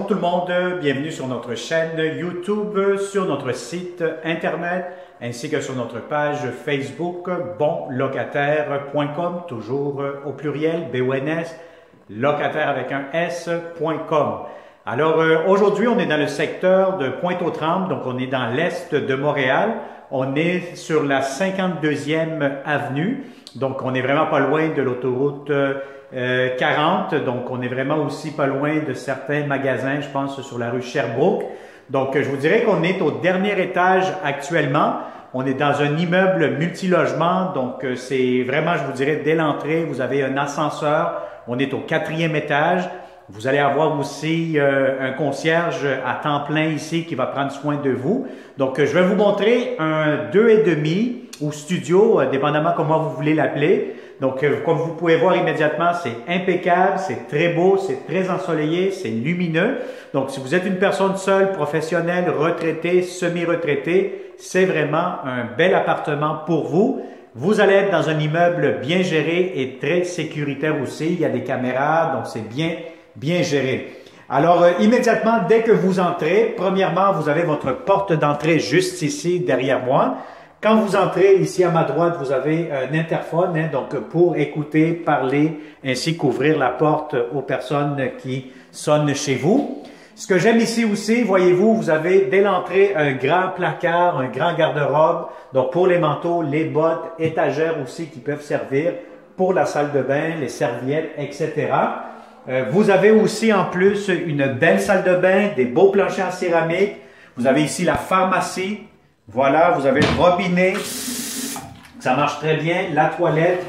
tout le monde, bienvenue sur notre chaîne YouTube, sur notre site internet ainsi que sur notre page Facebook bonlocataire.com, toujours au pluriel, BONS, locataire avec un S.com. Alors aujourd'hui, on est dans le secteur de Pointe-aux-Trembles, donc on est dans l'est de Montréal. On est sur la 52e avenue, donc on n'est vraiment pas loin de l'autoroute 40, donc on est vraiment aussi pas loin de certains magasins, je pense sur la rue Sherbrooke. Donc je vous dirais qu'on est au dernier étage actuellement. On est dans un immeuble multilogement, donc c'est vraiment, je vous dirais, dès l'entrée, vous avez un ascenseur. On est au 4e étage. Vous allez avoir aussi un concierge à temps plein ici qui va prendre soin de vous. Donc, je vais vous montrer un 2,5 ou studio, dépendamment comment vous voulez l'appeler. Donc, comme vous pouvez voir immédiatement, c'est impeccable, c'est très beau, c'est très ensoleillé, c'est lumineux. Donc, si vous êtes une personne seule, professionnelle, retraitée, semi-retraitée, c'est vraiment un bel appartement pour vous. Vous allez être dans un immeuble bien géré et très sécuritaire aussi. Il y a des caméras, donc c'est bien géré. Alors, immédiatement, dès que vous entrez, premièrement, vous avez votre porte d'entrée juste ici, derrière moi. Quand vous entrez, ici à ma droite, vous avez un interphone, donc pour écouter, parler, ainsi qu'ouvrir la porte aux personnes qui sonnent chez vous. Ce que j'aime ici aussi, voyez-vous, vous avez dès l'entrée un grand placard, un grand garde-robe. Donc, pour les manteaux, les bottes, étagères aussi qui peuvent servir pour la salle de bain, les serviettes, etc. Vous avez aussi en plus une belle salle de bain, des beaux planchers en céramique. Vous avez ici la pharmacie. Voilà, vous avez le robinet. Ça marche très bien. La toilette,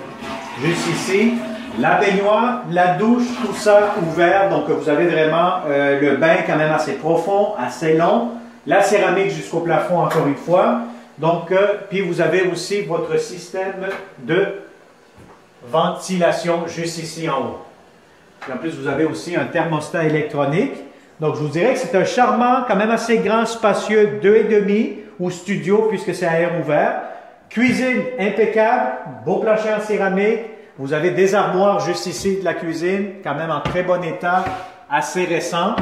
juste ici. La baignoire, la douche, tout ça ouvert. Donc, vous avez vraiment le bain quand même assez profond, assez long. La céramique jusqu'au plafond, encore une fois. Donc, puis vous avez aussi votre système de ventilation juste ici en haut. Et en plus, vous avez aussi un thermostat électronique. Donc, je vous dirais que c'est un charmant, quand même assez grand, spacieux, 2,5 ou studio, puisque c'est à air ouvert. Cuisine impeccable, beau plancher en céramique. Vous avez des armoires juste ici de la cuisine, quand même en très bon état, assez récent.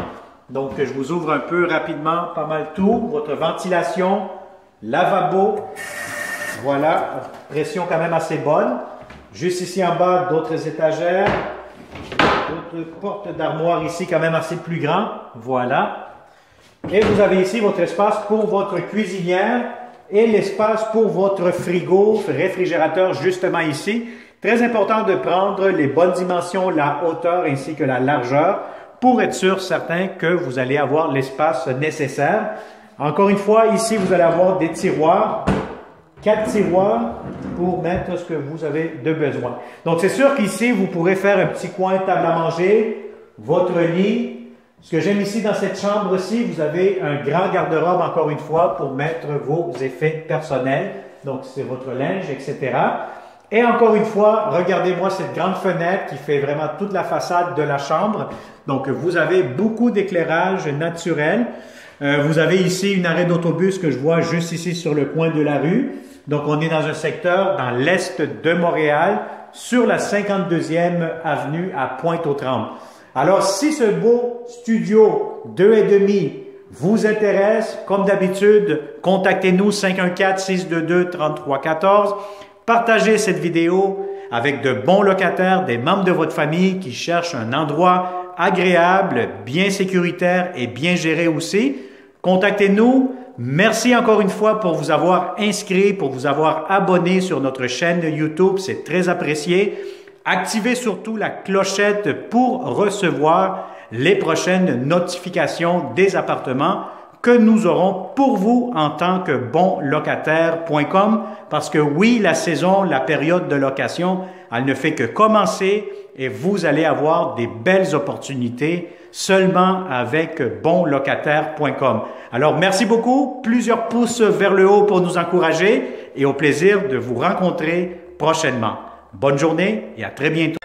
Donc, je vous ouvre un peu rapidement, pas mal tout. Votre ventilation, lavabo. Voilà, pression quand même assez bonne. Juste ici en bas, d'autres étagères. D'autres portes d'armoire ici, quand même assez plus grand. Voilà. Et vous avez ici votre espace pour votre cuisinière et l'espace pour votre frigo, réfrigérateur, justement ici. Très important de prendre les bonnes dimensions, la hauteur ainsi que la largeur pour être sûr, certain que vous allez avoir l'espace nécessaire. Encore une fois, ici, vous allez avoir des tiroirs. 4 tiroirs pour mettre ce que vous avez de besoin. Donc, c'est sûr qu'ici, vous pourrez faire un petit coin table à manger, votre lit. Ce que j'aime ici dans cette chambre-ci, vous avez un grand garde-robe, encore une fois, pour mettre vos effets personnels. Donc, c'est votre linge, etc. Et encore une fois, regardez-moi cette grande fenêtre qui fait vraiment toute la façade de la chambre. Donc, vous avez beaucoup d'éclairage naturel. Vous avez ici une arrêt d'autobus que je vois juste ici sur le coin de la rue. Donc, on est dans un secteur dans l'est de Montréal, sur la 52e avenue à Pointe-aux-Trembles. Alors, si ce beau studio 2,5 vous intéresse, comme d'habitude, contactez-nous 514-622-3314. Partagez cette vidéo avec de bons locataires, des membres de votre famille qui cherchent un endroit agréable, bien sécuritaire et bien géré aussi. Contactez-nous. Merci encore une fois pour vous avoir inscrit, pour vous avoir abonné sur notre chaîne YouTube. C'est très apprécié. Activez surtout la clochette pour recevoir les prochaines notifications des appartements que nous aurons pour vous en tant que bonlocataire.com parce que oui, la saison, la période de location, elle ne fait que commencer et vous allez avoir des belles opportunités seulement avec bonlocataire.com. Alors, merci beaucoup. Plusieurs pouces vers le haut pour nous encourager et au plaisir de vous rencontrer prochainement. Bonne journée et à très bientôt.